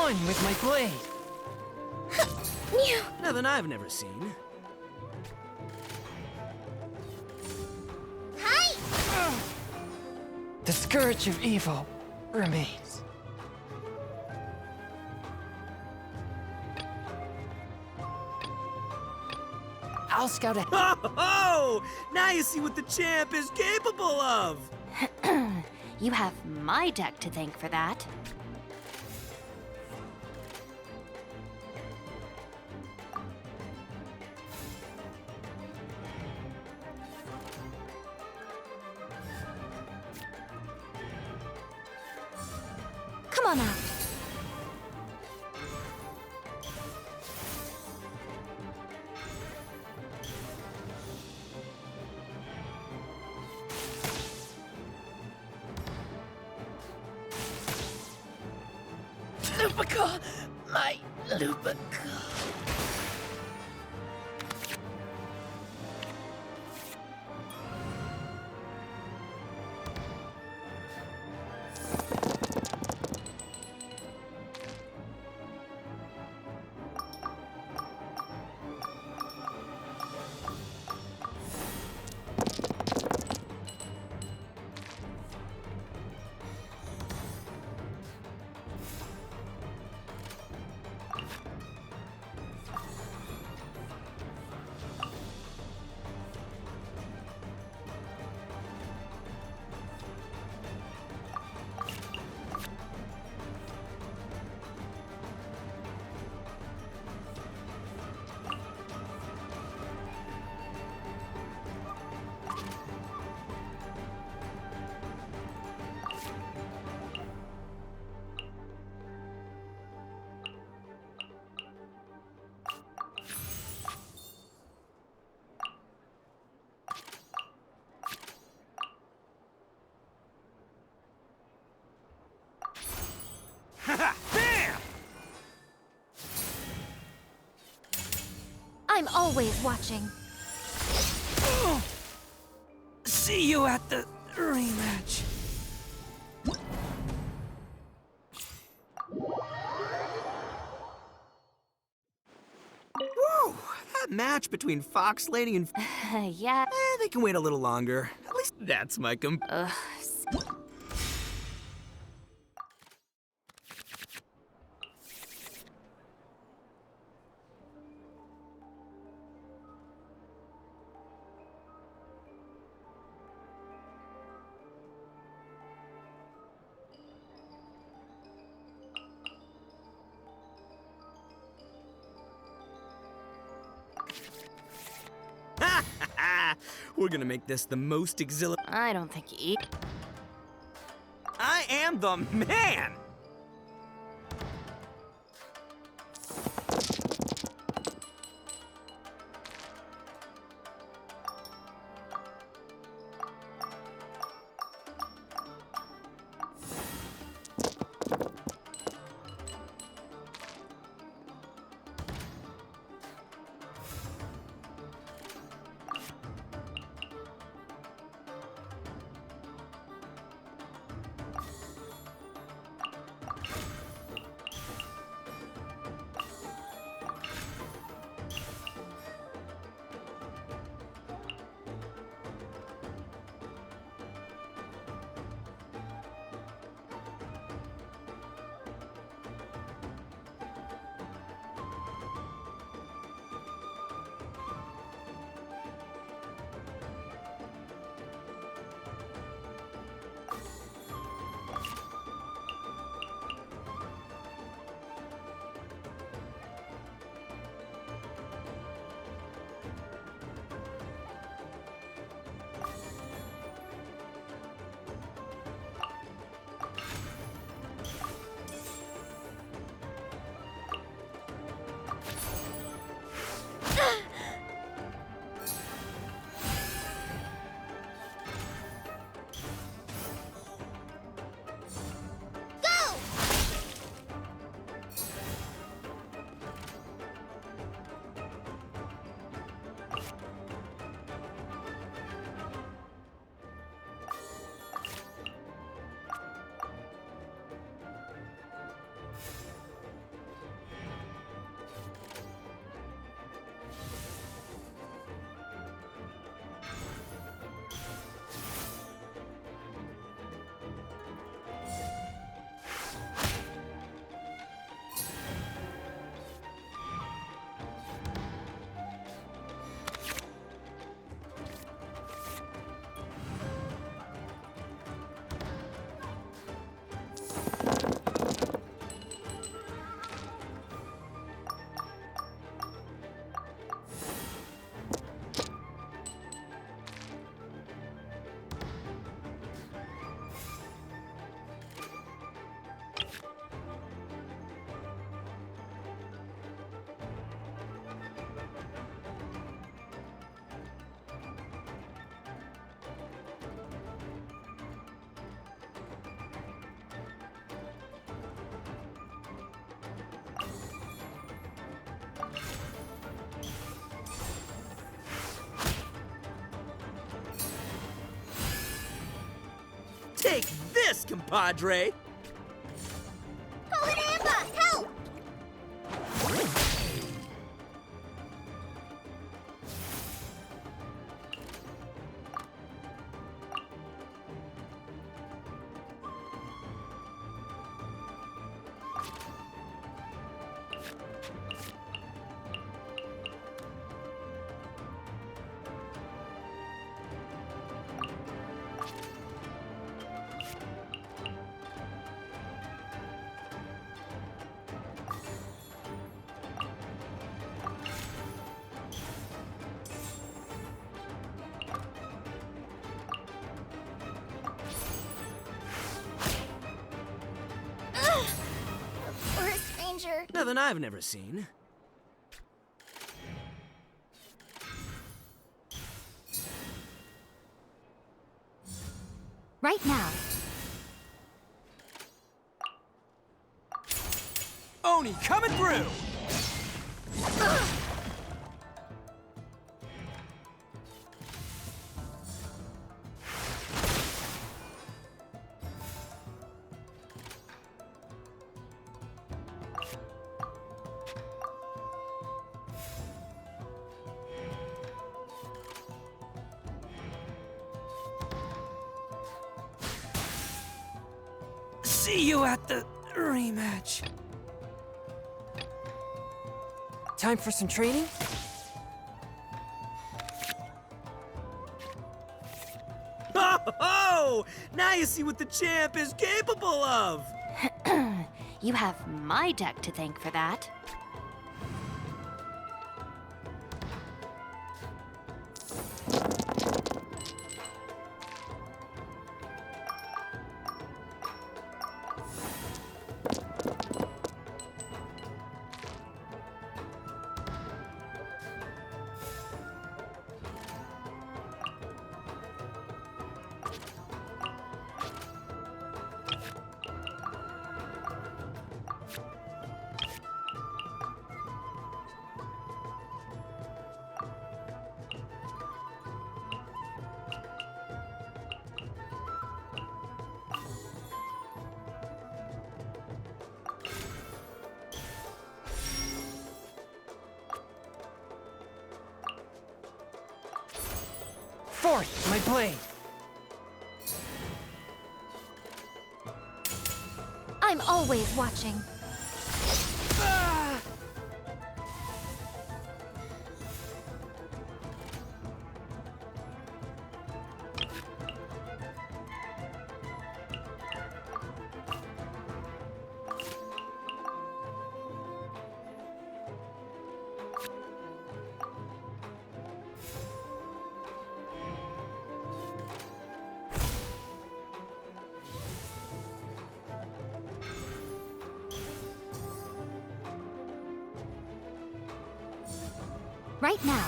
One with my blade. Nothing I've never seen. Hi! The scourge of evil remains. I'll scout ahead. Oh! Now you see what the champ is capable of! You have my deck to thank for that. Come on out. Lupica! My Lupica. Bam! I'm always watching. See you at the rematch. Woo! That match between Fox Lady and... Yeah. they can wait a little longer. At least that's my Ugh. We're gonna make this the most exhilarating... I don't think you eat. I am the man! Take this, compadre! Holy Amber, help! Or a stranger. Nothing I've never seen. Right now. Oni coming through! See you at the rematch. Time for some training? Oh! Now you see what the champ is capable of! You have my deck to thank for that. Forth, my blade! I'm always watching. Ah! Right now.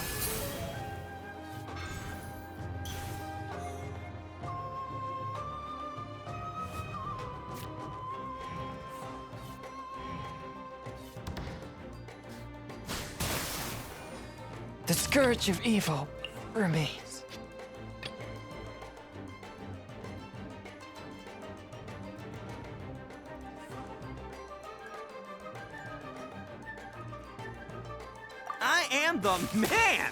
The scourge of evil remains. I am the man!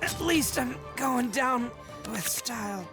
At least I'm going down with style.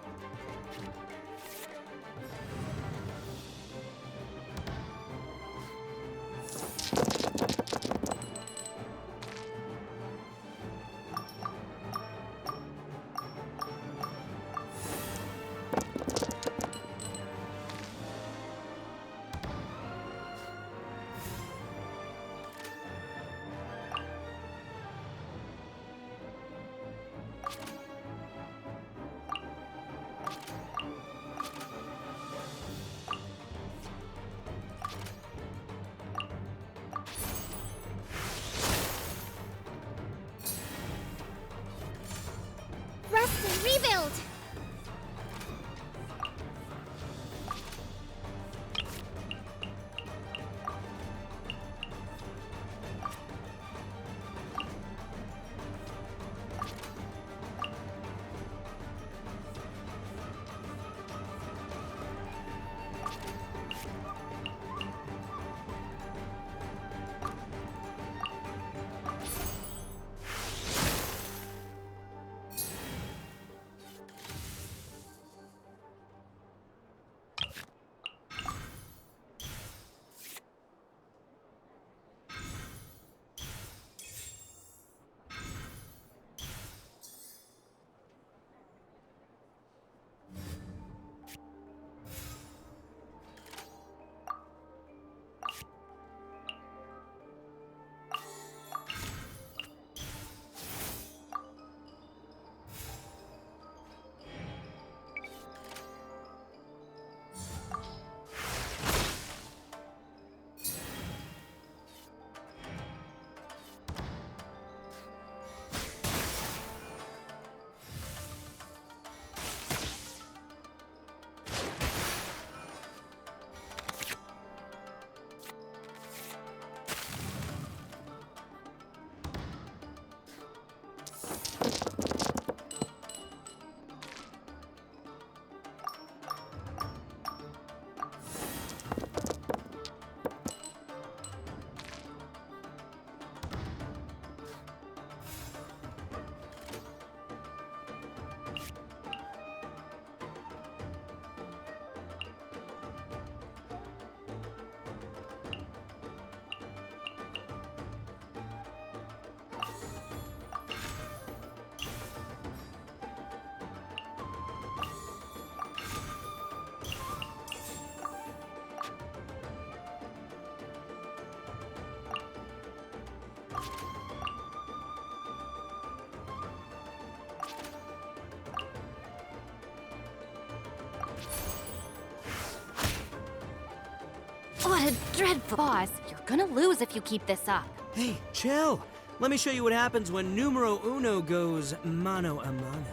A dreadful boss. You're gonna lose if you keep this up. Hey, chill. Let me show you what happens when numero uno goes mano a mano.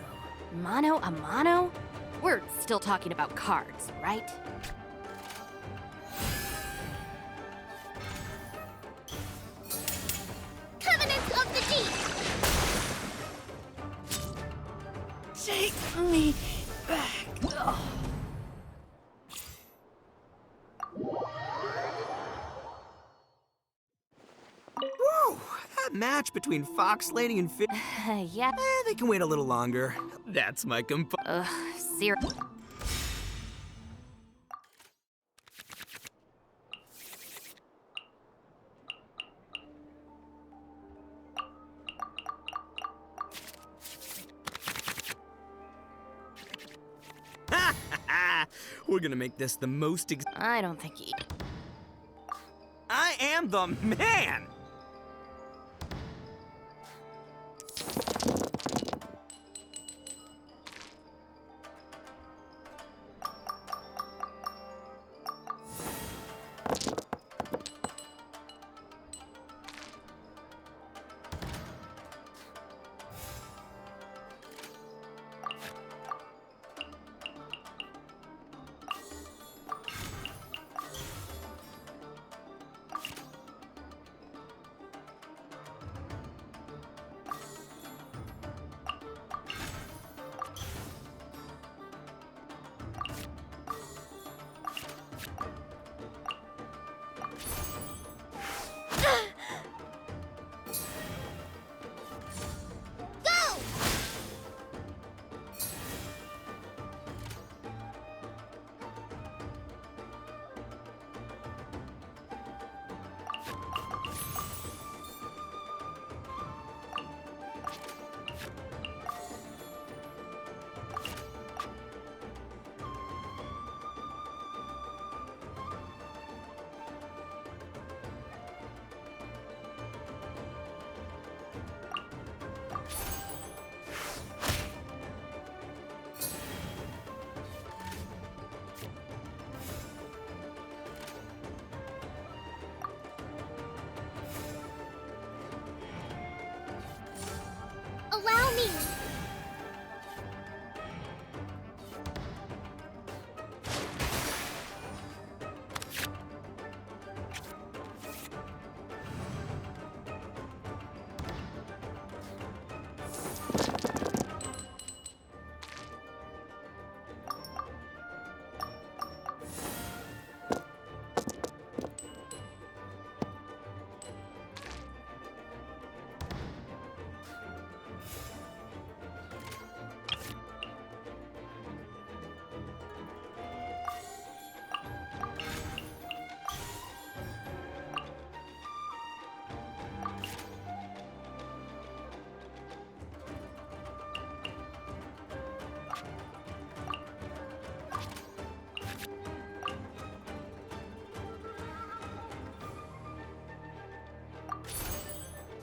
Mano a mano? We're still talking about cards, right? Covenant of the Deep! Take me back. Whoa! That match between Fox Lady and Fish. Yeah. They can wait a little longer. That's my Ugh, seriously. We're gonna make this the most I don't think he... I am the man! Allow me!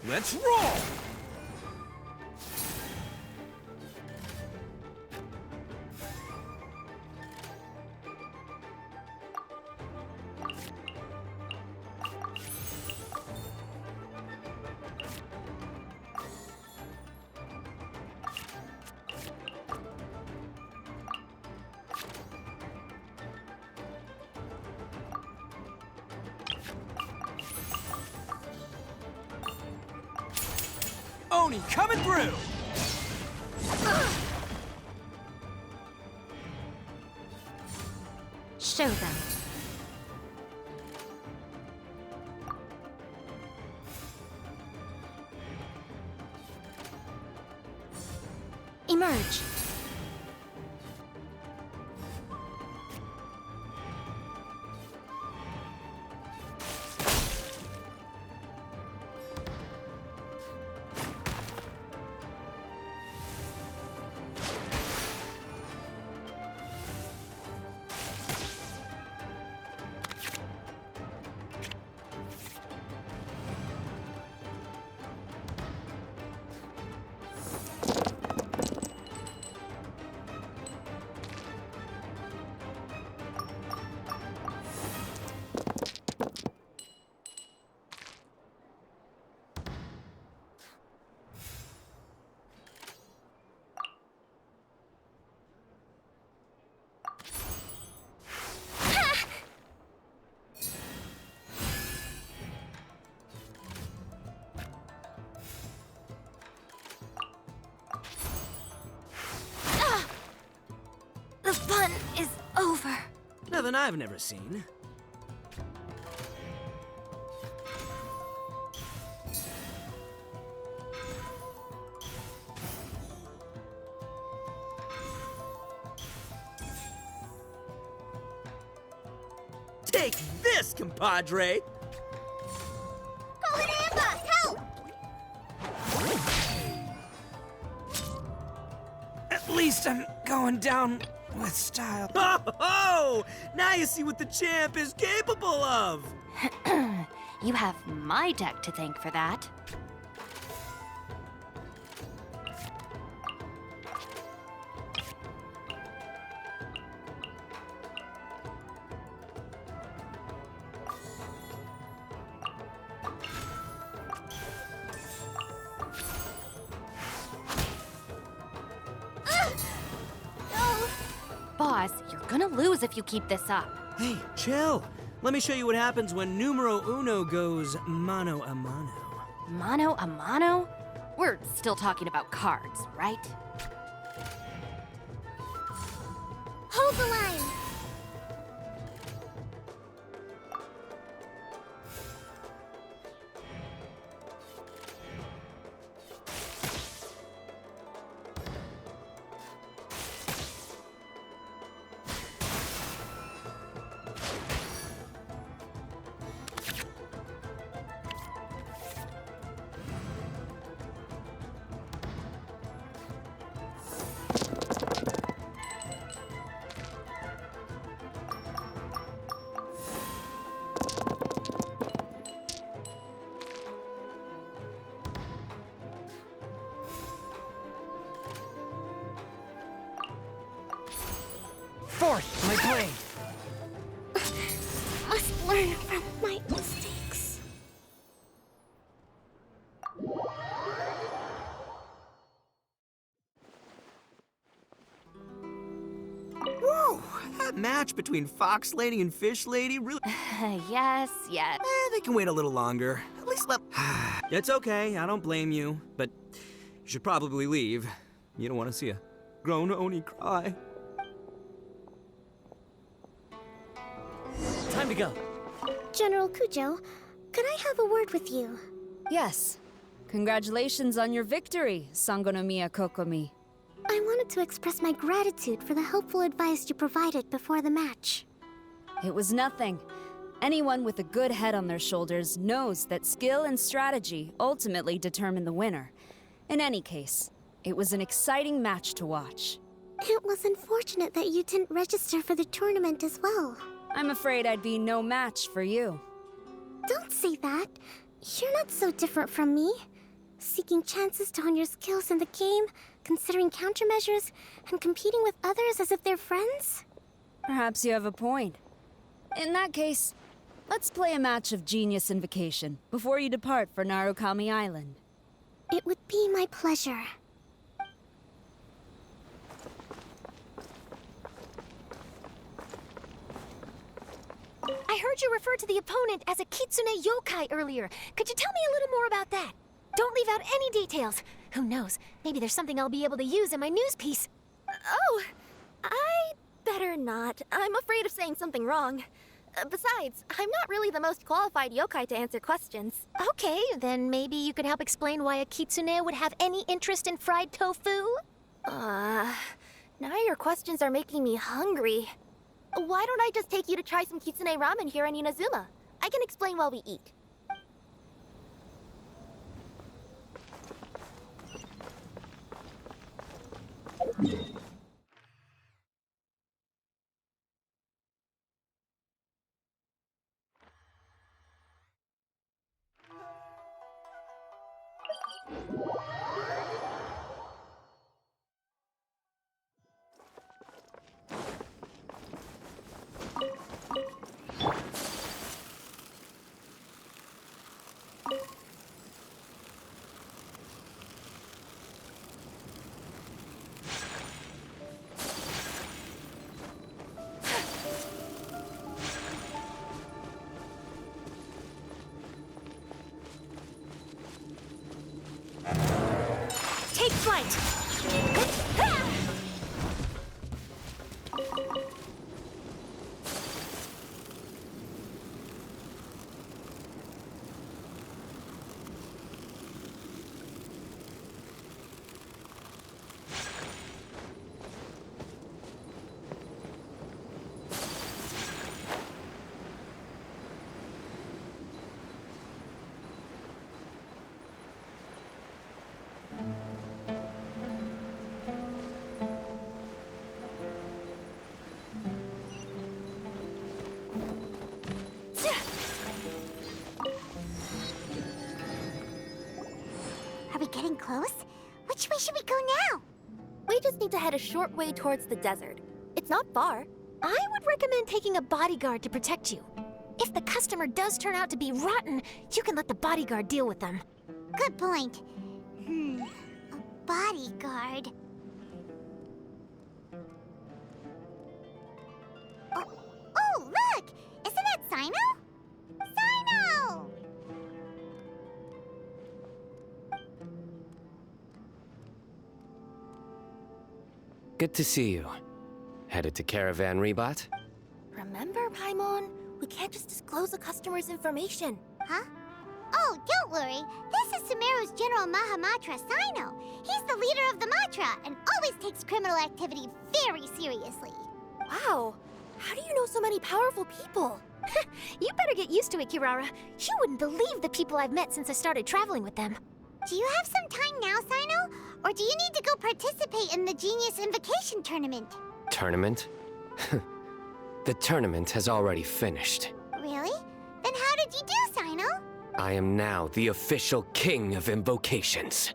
Let's roll! Oni coming through! Show them. Emerge. fun is over. Nothing I've never seen. Take this, compadre! Call an ambush! Help! At least I'm going down with style. Oh! Now you see what the champ is capable of! You have my deck to thank for that. No! Boss, you're gonna lose if you keep this up. Hey, chill. Let me show you what happens when numero uno goes mano a mano. Mano a mano? We're still talking about cards, right? Hold the line! Fourth, my blade. Must learn from my mistakes. Whoa! That match between Fox Lady and Fish Lady really... Yes. They can wait a little longer. At least let... It's okay, I don't blame you. But you should probably leave. You don't want to see a grown Oni cry. Time to go. General Kujo, could I have a word with you? Yes. Congratulations on your victory, Sangonomiya Kokomi. I wanted to express my gratitude for the helpful advice you provided before the match. It was nothing. Anyone with a good head on their shoulders knows that skill and strategy ultimately determine the winner. In any case, it was an exciting match to watch. It was unfortunate that you didn't register for the tournament as well. I'm afraid I'd be no match for you. Don't say that. You're not so different from me. Seeking chances to hone your skills in the game, considering countermeasures, and competing with others as if they're friends? Perhaps you have a point. In that case, let's play a match of Genius Invocation before you depart for Narukami Island. It would be my pleasure. I heard you refer to the opponent as a kitsune yokai earlier. Could you tell me a little more about that? Don't leave out any details. Who knows? Maybe there's something I'll be able to use in my news piece. Oh, I better not. I'm afraid of saying something wrong. Besides, I'm not really the most qualified yokai to answer questions. Okay, then maybe you could help explain why a kitsune would have any interest in fried tofu? Now your questions are making me hungry. Why don't I just take you to try some kitsune ramen here in Inazuma? I can explain while we eat. Take flight! we getting close? Which way should we go now? We just need to head a short way towards the desert. It's not far. I would recommend taking a bodyguard to protect you. If the customer does turn out to be rotten, you can let the bodyguard deal with them. Good point. A bodyguard. Oh, look! Isn't that Sino? Sino! Good to see you. Headed to Caravan Rebot? Remember, Paimon? We can't just disclose the customer's information. Huh? Oh, don't worry. This is Sumeru's General Mahamatra Sino. He's the leader of the Matra and always takes criminal activity very seriously. Wow, how do you know so many powerful people? You better get used to it, Kirara. You wouldn't believe the people I've met since I started traveling with them. Do you have some time now, Sino? Or do you need to go participate in the Genius Invocation Tournament? Tournament? The tournament has already finished. Really? Then how did you do, Sino? I am now the official king of invocations.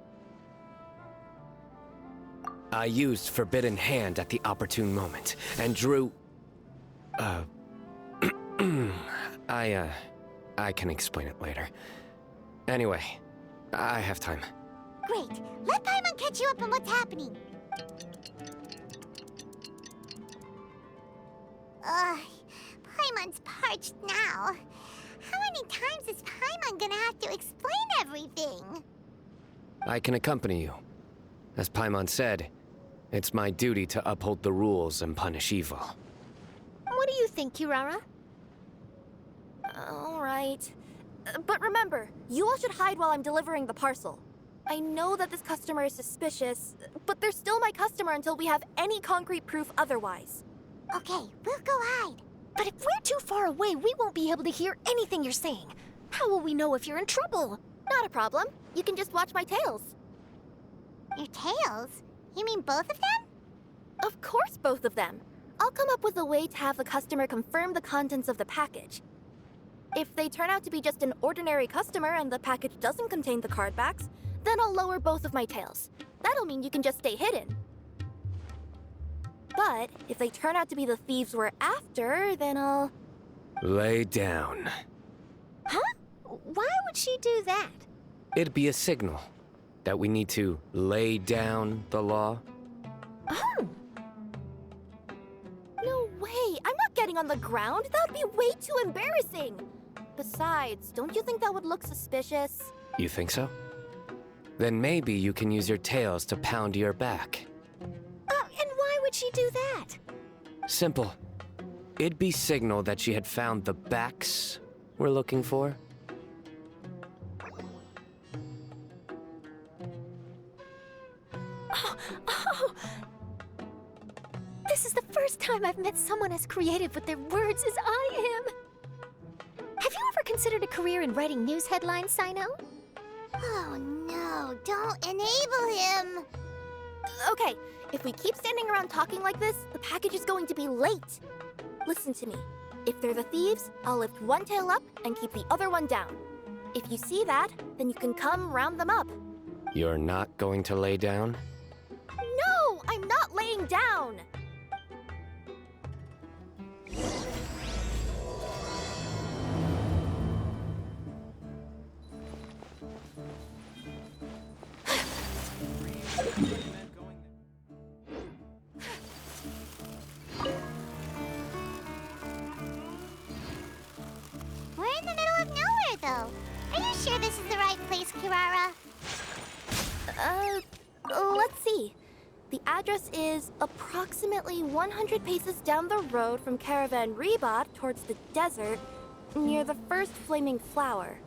I used Forbidden Hand at the opportune moment, and drew... I can explain it later. Anyway, I have time. Great. Let Paimon catch you up on what's happening. Ugh, Paimon's parched now. How many times is Paimon gonna have to explain everything? I can accompany you. As Paimon said, it's my duty to uphold the rules and punish evil. What do you think, Kirara? All right. But remember, you all should hide while I'm delivering the parcel. I know that this customer is suspicious, but they're still my customer until we have any concrete proof otherwise. Okay, we'll go hide. But if we're too far away, we won't be able to hear anything you're saying. How will we know if you're in trouble? Not a problem. You can just watch my tails. Your tails? You mean both of them? Of course, both of them. I'll come up with a way to have the customer confirm the contents of the package. If they turn out to be just an ordinary customer and the package doesn't contain the card backs, then I'll lower both of my tails. That'll mean you can just stay hidden. But if they turn out to be the thieves we're after, then I'll... Lay down. Huh? Why would she do that? It'd be a signal that we need to lay down the law. Oh, No way! I'm not getting on the ground! That would be way too embarrassing! Besides, don't you think that would look suspicious? You think so? Then maybe you can use your tails to pound your back. and why would she do that? Simple. It'd be signal that she had found the backs we're looking for. Oh! This is the first time I've met someone as creative with their words as I am. Have you ever considered a career in writing news headlines, Sino? Oh no, don't enable him! Okay, if we keep standing around talking like this, the package is going to be late. Listen to me. If they're the thieves, I'll lift one tail up and keep the other one down. If you see that, then you can come round them up. You're not going to lay down? No, I'm not laying down! We're in the middle of nowhere, though. Are you sure this is the right place, Kirara? Let's see. The address is approximately 100 paces down the road from Caravan Rebot towards the desert, near the first flaming flower.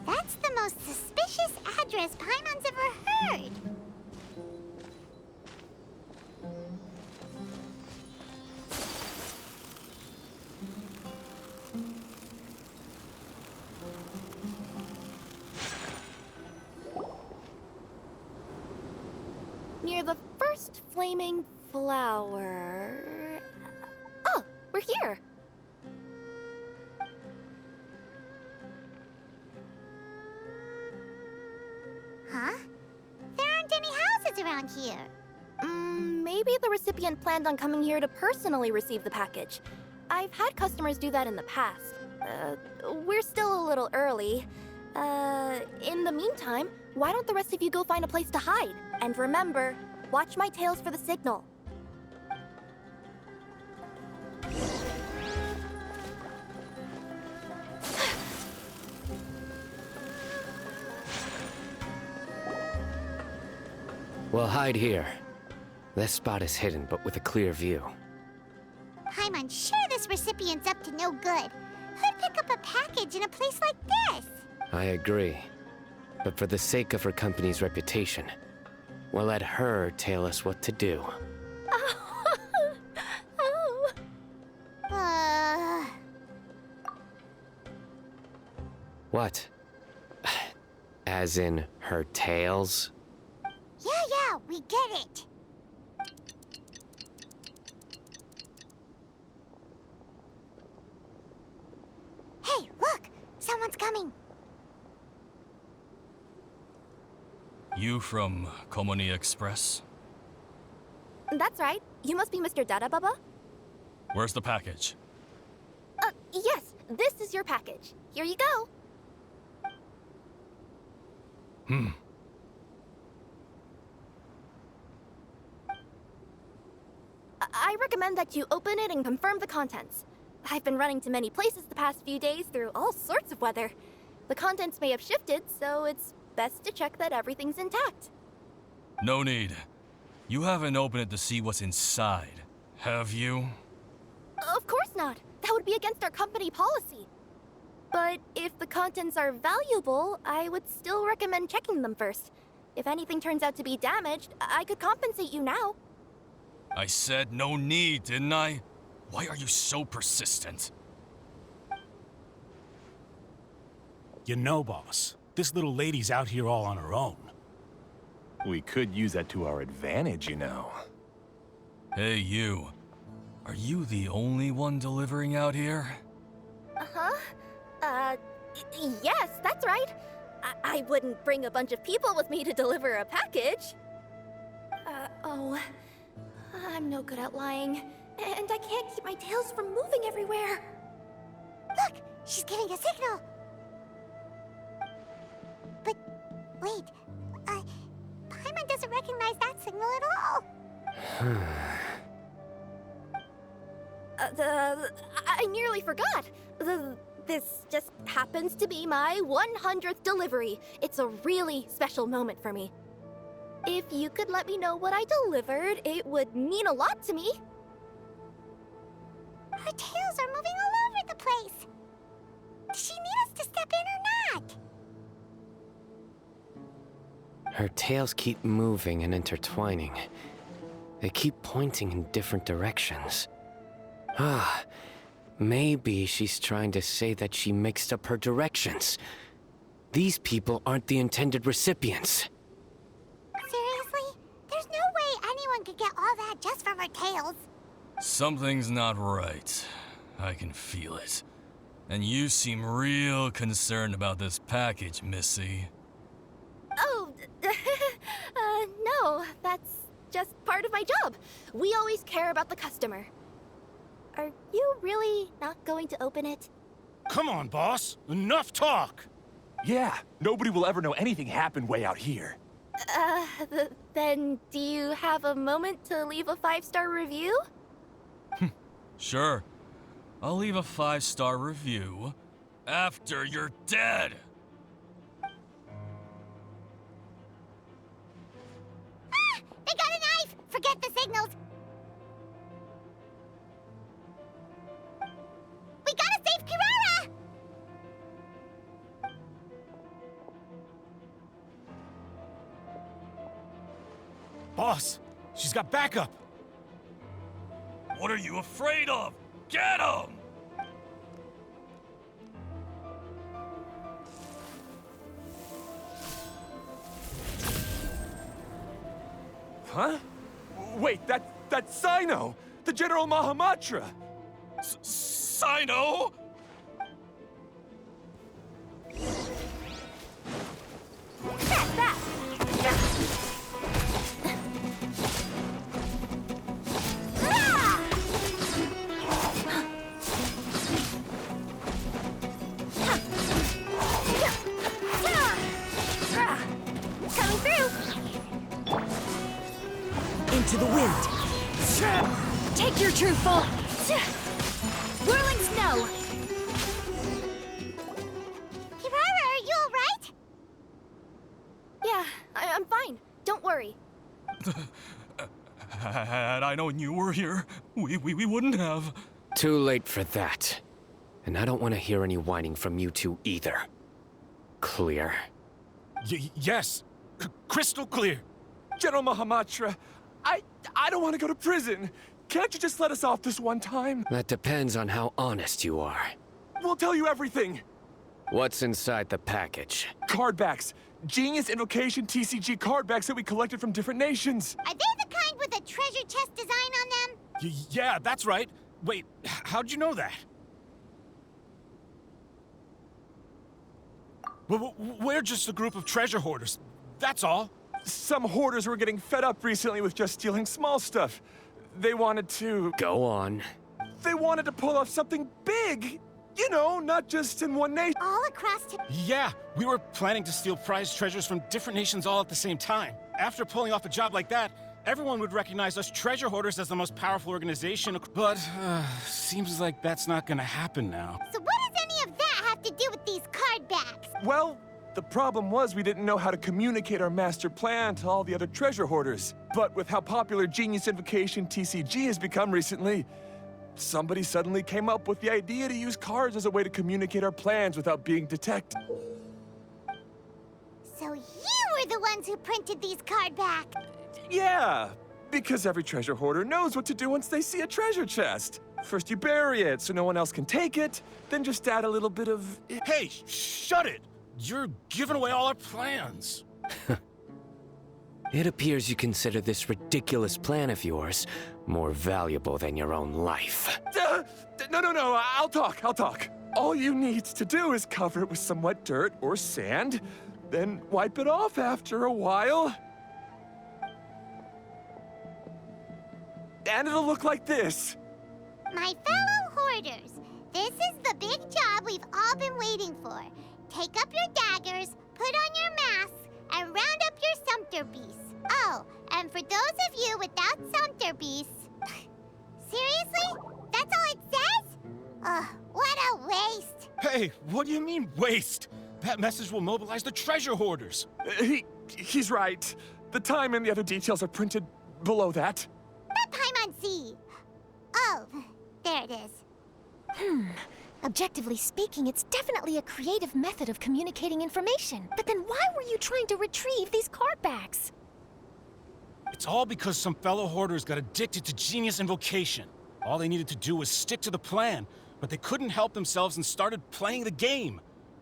That's the most suspicious address Paimon's ever heard. Near the first flaming flower... Oh, we're here! around here. Maybe the recipient planned on coming here to personally receive the package. I've had customers do that in the past. We're still a little early. In the meantime, why don't the rest of you go find a place to hide? And remember, watch my tails for the signal. We'll hide here. This spot is hidden, but with a clear view. I'm unsure this recipient's up to no good. Who'd pick up a package in a place like this? I agree. But for the sake of her company's reputation, we'll let her tell us what to do. Oh. What? As in her tails? Yeah, we get it. Hey, look! Someone's coming. You from Komoni Express? That's right. You must be Mr. Dada Baba? Where's the package? Yes. This is your package. Here you go. I recommend that you open it and confirm the contents. I've been running to many places the past few days through all sorts of weather. The contents may have shifted, so it's best to check that everything's intact. No need. You haven't opened it to see what's inside, have you? Of course not. That would be against our company policy. But if the contents are valuable, I would still recommend checking them first. If anything turns out to be damaged, I could compensate you now. I said no need, didn't I? Why are you so persistent? You know, boss, this little lady's out here all on her own. We could use that to our advantage, you know. Hey, you. Are you the only one delivering out here? Yes, that's right. I wouldn't bring a bunch of people with me to deliver a package. I'm no good at lying. And I can't keep my tails from moving everywhere. Look! She's giving a signal! But, wait. Paimon doesn't recognize that signal at all. I nearly forgot. This just happens to be my 100th delivery. It's a really special moment for me. If you could let me know what I delivered, it would mean a lot to me. Her tails are moving all over the place. Does she need us to step in or not? Her tails keep moving and intertwining. They keep pointing in different directions. Maybe she's trying to say that she mixed up her directions. These people aren't the intended recipients. Seriously? There's no way anyone could get all that just from her tails. Something's not right. I can feel it. And you seem real concerned about this package, Missy. Oh, no, that's just part of my job. We always care about the customer. Are you really not going to open it? Come on, boss. Enough talk. Yeah, nobody will ever know anything happened way out here. Then do you have a moment to leave a 5-star review? Sure. I'll leave a 5-star review after you're dead. They got a knife! Forget the signals! We gotta save Kirara! Boss, she's got backup. What are you afraid of? Get him! Huh? Wait, that's Sino! The General Mahamatra! Sino? into the wind. Take your true form. Whirling snow! Kirara, are you alright? Yeah, I'm fine. Don't worry. Had I known you were here, we wouldn't have. Too late for that. And I don't want to hear any whining from you two either. Clear? Yes. Crystal clear. General Mahamatra, I don't want to go to prison. Can't you just let us off this one time? That depends on how honest you are. We'll tell you everything. What's inside the package? Card backs. Genius Invocation TCG card backs that we collected from different nations. Are they the kind with a treasure chest design on them? Yeah, that's right. Wait, how'd you know that? We're just a group of treasure hoarders. That's all. Some hoarders were getting fed up recently with just stealing small stuff. They wanted to... Go on. They wanted to pull off something big. You know, not just in one nation. All across Yeah, we were planning to steal prized treasures from different nations all at the same time. After pulling off a job like that, everyone would recognize us treasure hoarders as the most powerful organization. But, seems like that's not gonna happen now. So what does any of that have to do with these card backs? Well, the problem was we didn't know how to communicate our master plan to all the other treasure hoarders. But with how popular Genius Invocation TCG has become recently, somebody suddenly came up with the idea to use cards as a way to communicate our plans without being detected. So you were the ones who printed these card backs? Yeah, because every treasure hoarder knows what to do once they see a treasure chest. First you bury it so no one else can take it, then just add a little bit of... Hey, shut it! You're giving away all our plans. It appears you consider this ridiculous plan of yours more valuable than your own life. No, I'll talk. All you need to do is cover it with some wet dirt or sand, then wipe it off after a while. And it'll look like this. My fellow hoarders, this is the big job we've all been waiting for. Take up your daggers, put on your masks, and round up your sumpter beasts. Oh, and for those of you without sumpter beasts... Seriously? That's all it says? Ugh, what a waste. Hey, what do you mean, waste? That message will mobilize the treasure hoarders. He's right. The time and the other details are printed below that. That Paimon Z. Oh, there it is. Objectively speaking, it's definitely a creative method of communicating information. But then why were you trying to retrieve these card backs? It's all because some fellow hoarders got addicted to Genius Invocation. All they needed to do was stick to the plan, but they couldn't help themselves and started playing the game.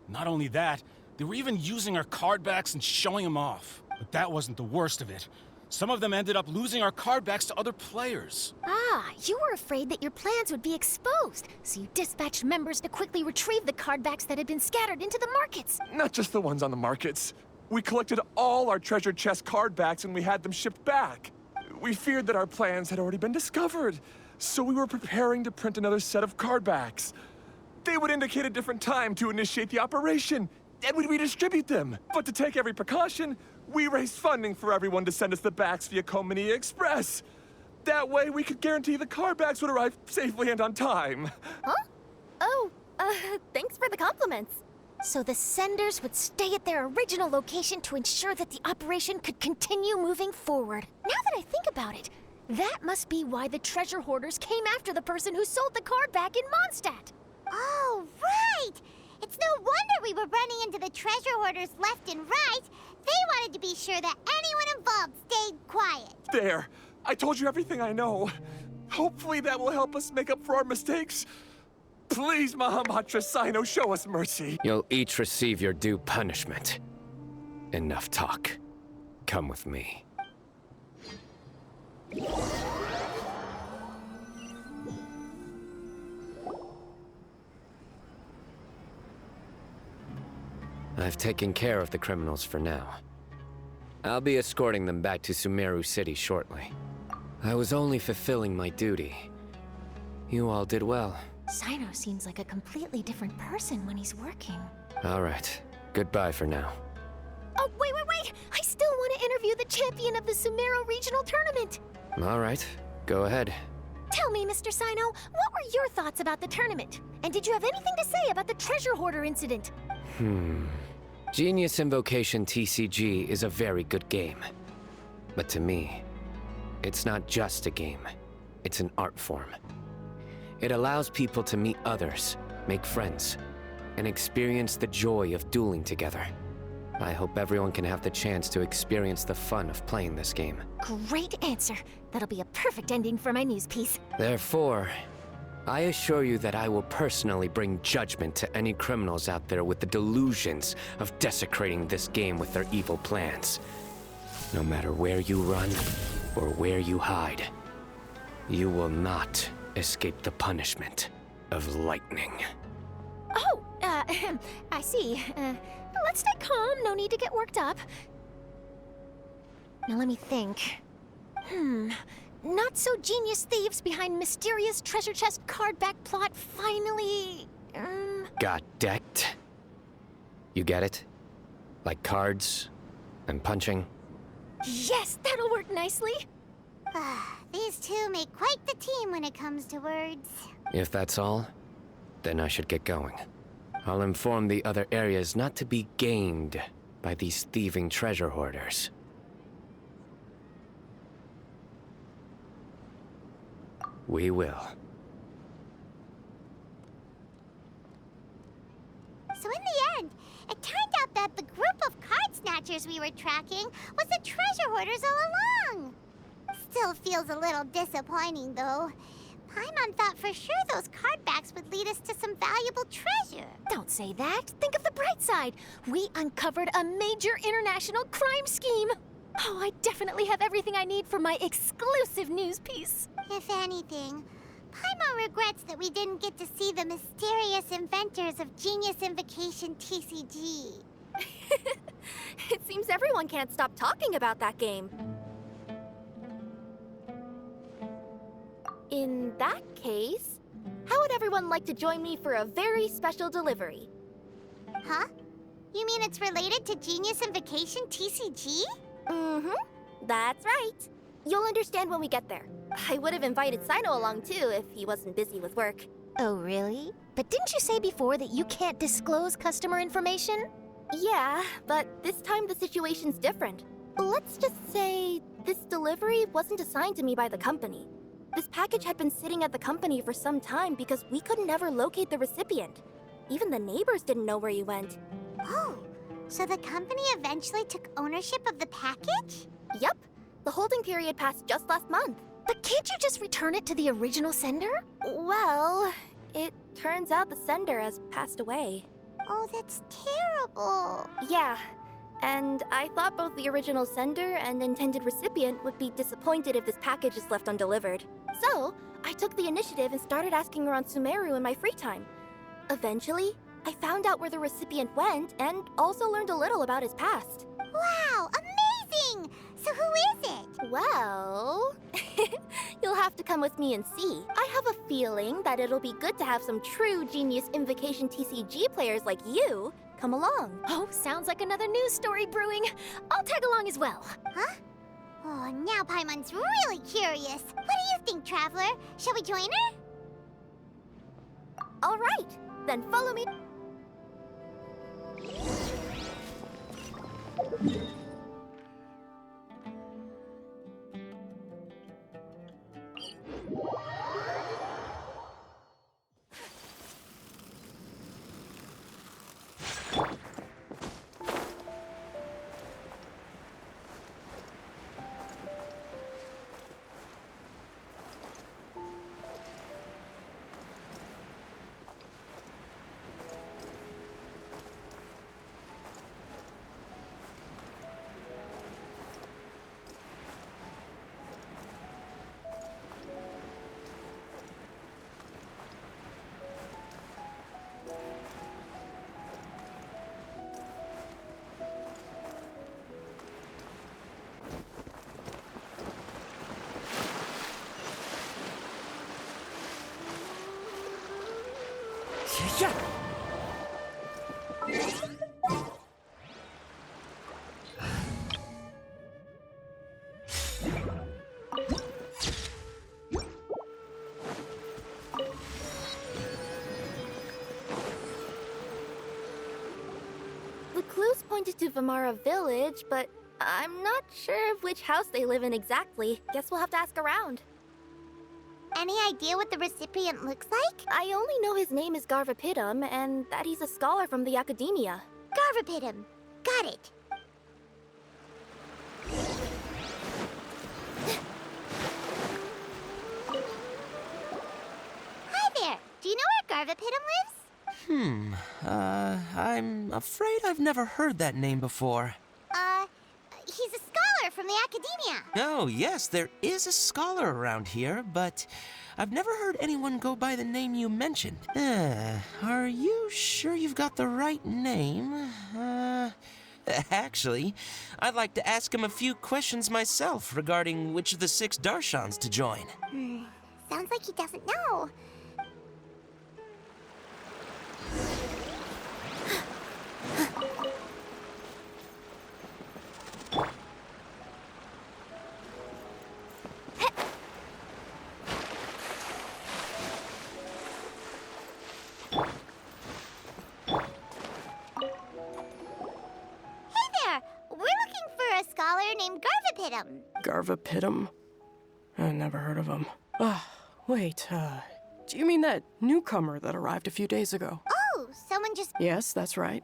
Not only that, they were even using our card backs and showing them off. But that wasn't the worst of it. Some of them ended up losing our card backs to other players. Ah, you were afraid that your plans would be exposed, so you dispatched members to quickly retrieve the card backs that had been scattered into the markets. Not just the ones on the markets. We collected all our treasure chest card backs and we had them shipped back. We feared that our plans had already been discovered, so we were preparing to print another set of card backs. They would indicate a different time to initiate the operation, and we'd redistribute them. But to take every precaution, we raised funding for everyone to send us the backs via Komini Express. That way, we could guarantee the card backs would arrive safely and on time. Huh? Oh, thanks for the compliments. So the senders would stay at their original location to ensure that the operation could continue moving forward. Now that I think about it, that must be why the treasure hoarders came after the person who sold the card back in Mondstadt. Oh, right! It's no wonder we were running into the treasure hoarders left and right. They wanted to be sure that anyone involved stayed quiet. There. I told you everything I know. Hopefully that will help us make up for our mistakes. Please, Mahamatra Sino, show us mercy. You'll each receive your due punishment. Enough talk. Come with me. I've taken care of the criminals for now. I'll be escorting them back to Sumeru City shortly. I was only fulfilling my duty. You all did well. Sino seems like a completely different person when he's working. All right. Goodbye for now. Oh, wait! I still want to interview the champion of the Sumeru Regional Tournament! All right, go ahead. Tell me, Mr. Sino, what were your thoughts about the tournament? And did you have anything to say about the treasure hoarder incident? Genius Invocation TCG is a very good game. But to me, it's not just a game. It's an art form. It allows people to meet others, make friends, and experience the joy of dueling together. I hope everyone can have the chance to experience the fun of playing this game. Great answer. That'll be a perfect ending for my news piece. Therefore, I assure you that I will personally bring judgment to any criminals out there with the delusions of desecrating this game with their evil plans. No matter where you run or where you hide, you will not escape the punishment of lightning. Oh, I see. Let's stay calm. No need to get worked up. Now let me think. Not so genius thieves behind mysterious treasure chest card back plot finally... Got decked? You get it? Like cards and punching? Yes, that'll work nicely. These two make quite the team when it comes to words. If that's all, then I should get going. I'll inform the other areas not to be gamed by these thieving treasure hoarders. We will. So in the end, it turned out that the group of card snatchers we were tracking was the treasure hoarders all along. Still feels a little disappointing, though. Paimon thought for sure those cardbacks would lead us to some valuable treasure. Don't say that. Think of the bright side. We uncovered a major international crime scheme. Oh, I definitely have everything I need for my exclusive news piece. If anything, Paimon regrets that we didn't get to see the mysterious inventors of Genius Invocation TCG. It seems everyone can't stop talking about that game. In that case, how would everyone like to join me for a very special delivery? Huh? You mean it's related to Genius Invocation TCG? That's right. You'll understand when we get there. I would have invited Sino along too if he wasn't busy with work. Oh, really? But didn't you say before that you can't disclose customer information? Yeah, but this time the situation's different. Let's just say this delivery wasn't assigned to me by the company. This package had been sitting at the company for some time because we could never locate the recipient. Even the neighbors didn't know where he went. Oh, so the company eventually took ownership of the package? Yep. The holding period passed just last month. But can't you just return it to the original sender? Well, it turns out the sender has passed away. Oh, that's terrible. Yeah, and I thought both the original sender and intended recipient would be disappointed if this package is left undelivered. So, I took the initiative and started asking around Sumeru in my free time. Eventually, I found out where the recipient went and also learned a little about his past. Wow, amazing! So who is it? Well, you'll have to come with me and see. I have a feeling that it'll be good to have some true Genius Invocation TCG players like you come along. Oh, sounds like another news story brewing. I'll tag along as well. Huh? Oh, now Paimon's really curious. What do you think, Traveler? Shall we join her? All right, then follow me. Vamara Village, but I'm not sure of which house they live in exactly. Guess we'll have to ask around. Any idea what the recipient looks like? I only know his name is Garvapitum and that he's a scholar from the academia. Garvapitum. Got it. Hi there. Do you know where Garvapitum lives? I'm afraid I've never heard that name before. He's a scholar from the academia. Oh, yes, there is a scholar around here, but I've never heard anyone go by the name you mentioned. Are you sure you've got the right name? Actually, I'd like to ask him a few questions myself regarding which of the 6 Darshans to join. Sounds like he doesn't know. Named Garvapitum. Garvapitum? I never heard of him. Wait, do you mean that newcomer that arrived a few days ago? Oh, someone just... Yes, that's right.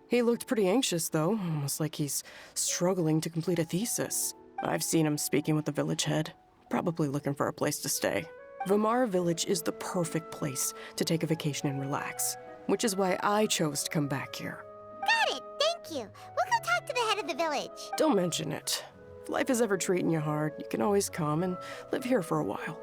He looked pretty anxious, though, almost like he's struggling to complete a thesis. I've seen him speaking with the village head, probably looking for a place to stay. Vamara Village is the perfect place to take a vacation and relax, which is why I chose to come back here. Got it, thank you. We'll go talk to the head of the village. Don't mention it. If life is ever treating you hard, you can always come and live here for a while.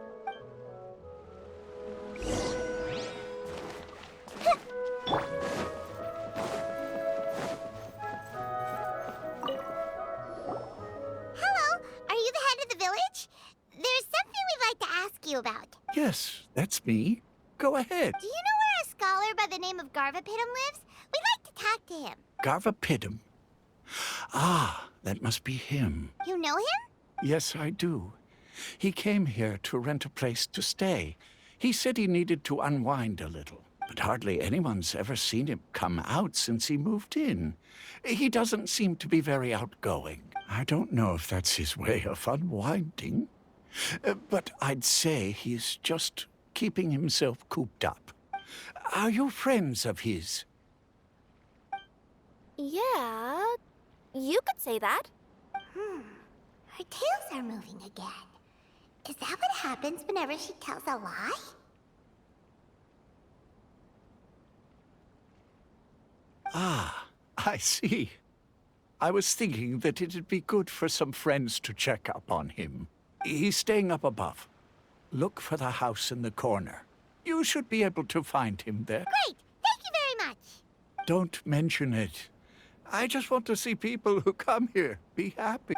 Hello, are you the head of the village? There's something we'd like to ask you about. Yes, that's me. Go ahead. Do you know where a scholar by the name of Garvapitum lives? We'd like to talk to him. Garvapitum. Ah, that must be him. You know him? Yes, I do. He came here to rent a place to stay. He said he needed to unwind a little, but hardly anyone's ever seen him come out since he moved in. He doesn't seem to be very outgoing. I don't know if that's his way of unwinding, but I'd say he's just keeping himself cooped up. Are you friends of his? Yeah, you could say that. Her tails are moving again. Is that what happens whenever she tells a lie? Ah, I see. I was thinking that it'd be good for some friends to check up on him. He's staying up above. Look for the house in the corner. You should be able to find him there. Great! Thank you very much! Don't mention it. I just want to see people who come here be happy.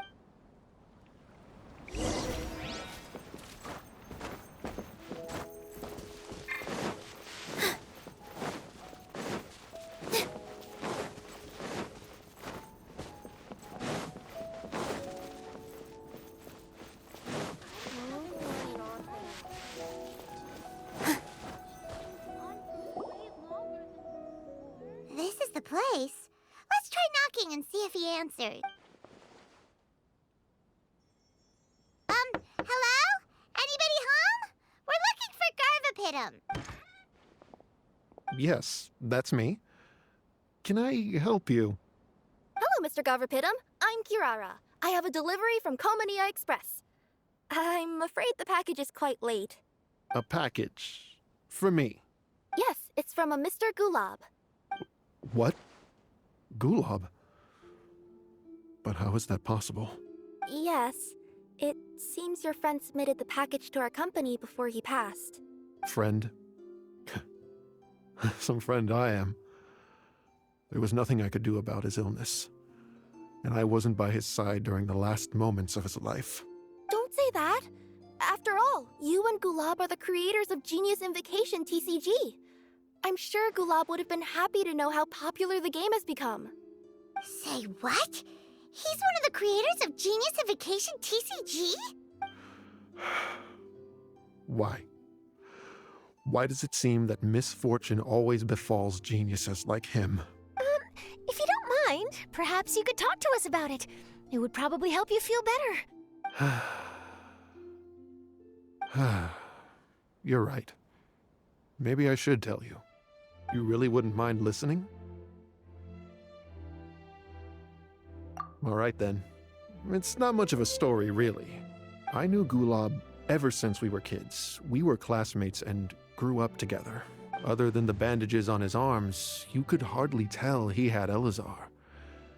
This is the place. Let's try knocking and see if he answered. Hello? Anybody home? We're looking for Garvapitum. Yes, that's me. Can I help you? Hello, Mr. Garvapitum. I'm Kirara. I have a delivery from Komania Express. I'm afraid the package is quite late. A package? For me? Yes, it's from a Mr. Gulab. What? Gulab? But how is that possible? Yes, it seems your friend submitted the package to our company before he passed. Friend? Some friend I am. There was nothing I could do about his illness. And I wasn't by his side during the last moments of his life. Don't say that! After all, you and Gulab are the creators of Genius Invocation TCG. I'm sure Gulab would have been happy to know how popular the game has become. Say what? He's one of the creators of Genius Invocation TCG? Why? Why does it seem that misfortune always befalls geniuses like him? If you don't mind, Perhaps you could talk to us about it. It would probably help you feel better. You're right. Maybe I should tell you. You really wouldn't mind listening? All right then. It's not much of a story, really. I knew Gulab ever since we were kids. We were classmates and grew up together. Other than the bandages on his arms, you could hardly tell he had Elazar.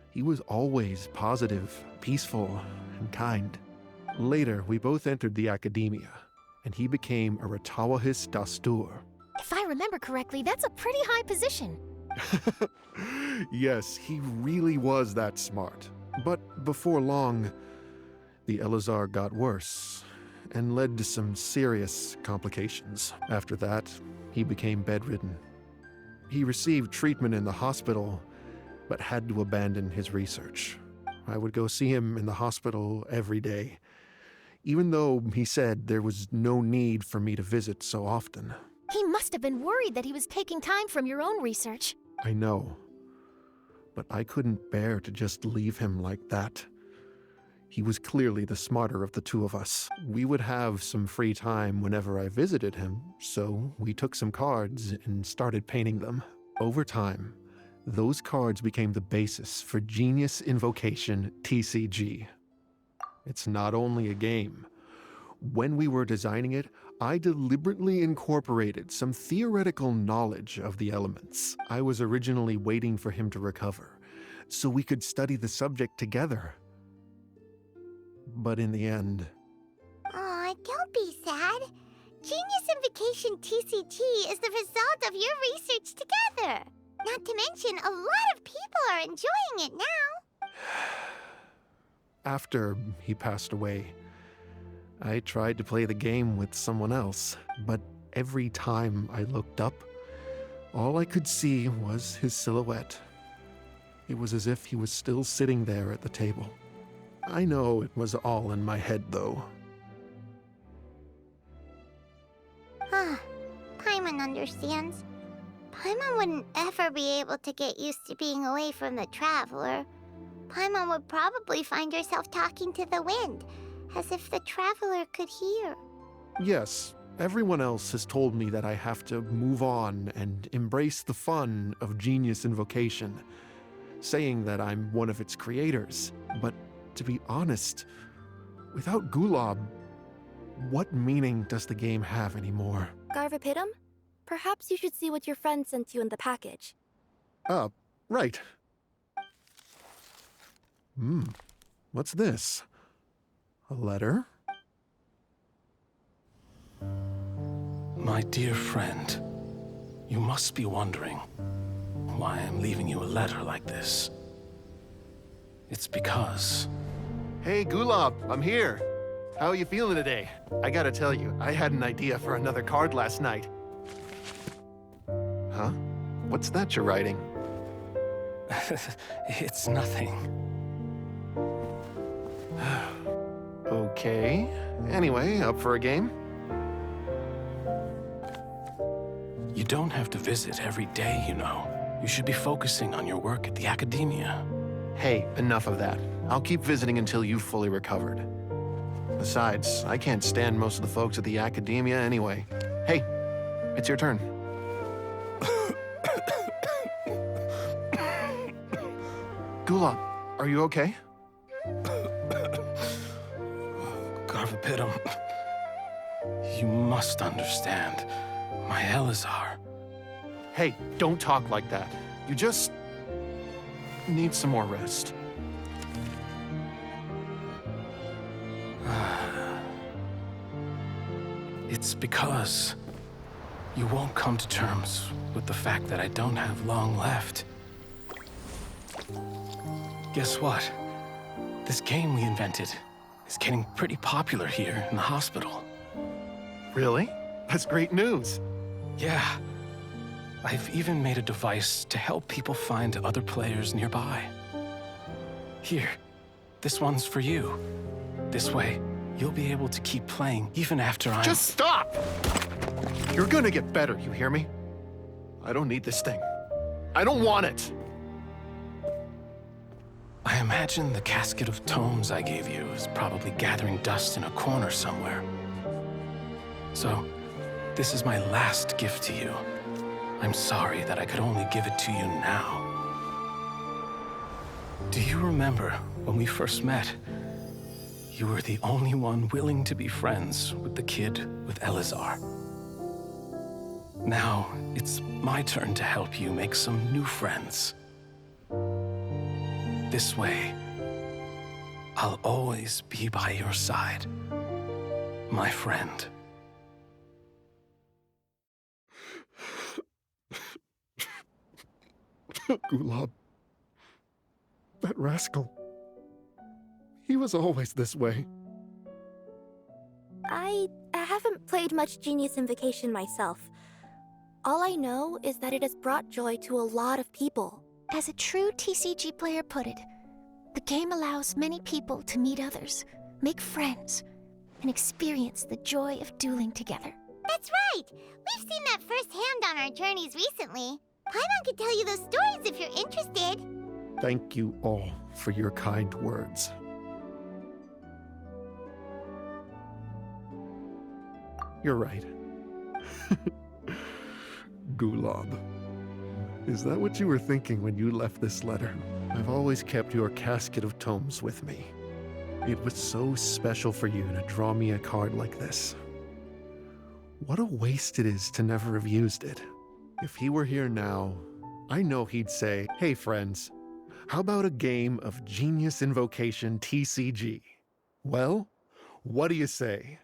He was always positive, peaceful, and kind. Later, we both entered the academia, and he became a Ratawahis Dastur. If I remember correctly, that's a pretty high position. Yes, he really was that smart. But before long, the Elazar got worse and led to some serious complications. After that, he became bedridden. He received treatment in the hospital, but had to abandon his research. I would go see him in the hospital every day, even though he said there was no need for me to visit so often. He must have been worried that he was taking time from your own research. I know, but I couldn't bear to just leave him like that. He was clearly the smarter of the two of us. We would have some free time whenever I visited him, so we took some cards and started painting them. Over time, those cards became the basis for Genius Invocation TCG. It's not only a game. When we were designing it, I deliberately incorporated some theoretical knowledge of the elements. I was originally waiting for him to recover, so we could study the subject together. But in the end... Aw, don't be sad. Genius Invocation TCG is the result of your research together. Not to mention, a lot of people are enjoying it now. After he passed away, I tried to play the game with someone else, but every time I looked up, all I could see was his silhouette. It was as if he was still sitting there at the table. I know it was all in my head, though. Paimon understands. Paimon wouldn't ever be able to get used to being away from the Traveler. Paimon would probably find herself talking to the wind, as if the Traveler could hear. Yes, everyone else has told me that I have to move on and embrace the fun of Genius Invocation, saying that I'm one of its creators. But to be honest, without Gulab, what meaning does the game have anymore? Garvapidum? Perhaps you should see what your friend sent you in the package. Right. What's this? A letter? My dear friend, you must be wondering why I'm leaving you a letter like this. It's because... Hey, Gulab, I'm here. How are you feeling today? I gotta tell you, I had an idea for another card last night. Huh? What's that you're writing? It's nothing. Okay. Anyway, up for a game? You don't have to visit every day, you know. You should be focusing on your work at the academia. Hey, enough of that. I'll keep visiting until you've fully recovered. Besides, I can't stand most of the folks at the academia anyway. Hey, it's your turn. Gulab, are you okay? Garvapidum, you must understand. My Elazar. Hey, don't talk like that. You just need some more rest. It's because you won't come to terms with the fact that I don't have long left. Guess what? This game we invented is getting pretty popular here in the hospital. Really? That's great news. Yeah. I've even made a device to help people find other players nearby. Here, this one's for you. This way, you'll be able to keep playing even after I'm... Just stop! You're gonna get better, you hear me? I don't need this thing. I don't want it! I imagine the casket of tomes I gave you is probably gathering dust in a corner somewhere. So, this is my last gift to you. I'm sorry that I could only give it to you now. Do you remember when we first met? You were the only one willing to be friends with the kid with Elazar. Now, it's my turn to help you make some new friends. This way, I'll always be by your side, my friend. Gulab. That rascal. He was always this way. I haven't played much Genius Invocation myself. All I know is that it has brought joy to a lot of people. As a true TCG player put it, the game allows many people to meet others, make friends, and experience the joy of dueling together. That's right! We've seen that firsthand on our journeys recently. Paimon could tell you those stories if you're interested. Thank you all for your kind words. You're right. Gulab. Is that what you were thinking when you left this letter? I've always kept your casket of tomes with me. It was so special for you to draw me a card like this. What a waste it is to never have used it. If he were here now, I know he'd say, "Hey friends, how about a game of Genius Invocation TCG? Well, what do you say?"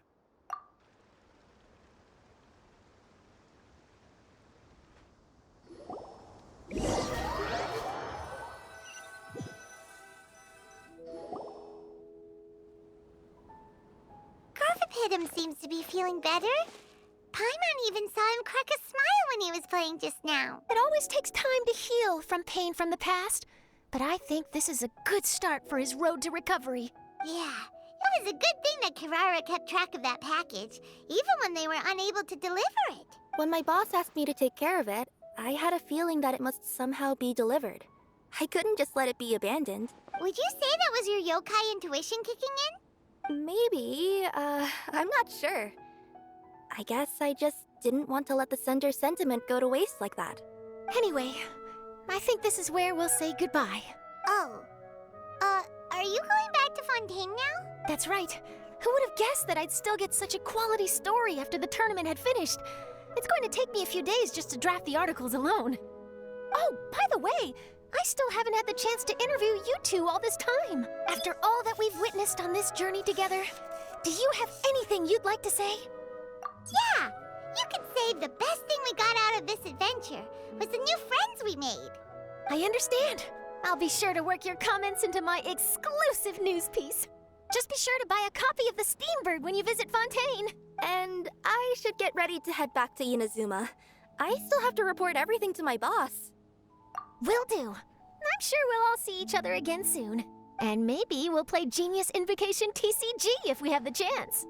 Garthapidum seems to be feeling better. Paimon even saw him crack a smile when he was playing just now. It always takes time to heal from pain from the past, but I think this is a good start for his road to recovery. Yeah, it was a good thing that Kirara kept track of that package, even when they were unable to deliver it. When my boss asked me to take care of it, I had a feeling that it must somehow be delivered. I couldn't just let it be abandoned. Would you say that was your yokai intuition kicking in? Maybe, I'm not sure. I guess I just didn't want to let the sender's sentiment go to waste like that. Anyway, I think this is where we'll say goodbye. Oh. Are you going back to Fontaine now? That's right. Who would have guessed that I'd still get such a quality story after the tournament had finished? It's going to take me a few days just to draft the articles alone. Oh, by the way, I still haven't had the chance to interview you two all this time. After all that we've witnessed on this journey together, do you have anything you'd like to say? Yeah! You could say the best thing we got out of this adventure was the new friends we made. I understand. I'll be sure to work your comments into my exclusive news piece. Just be sure to buy a copy of the Steambird when you visit Fontaine. And I should get ready to head back to Inazuma. I still have to report everything to my boss. Will do. I'm sure we'll all see each other again soon. And maybe we'll play Genius Invocation TCG if we have the chance.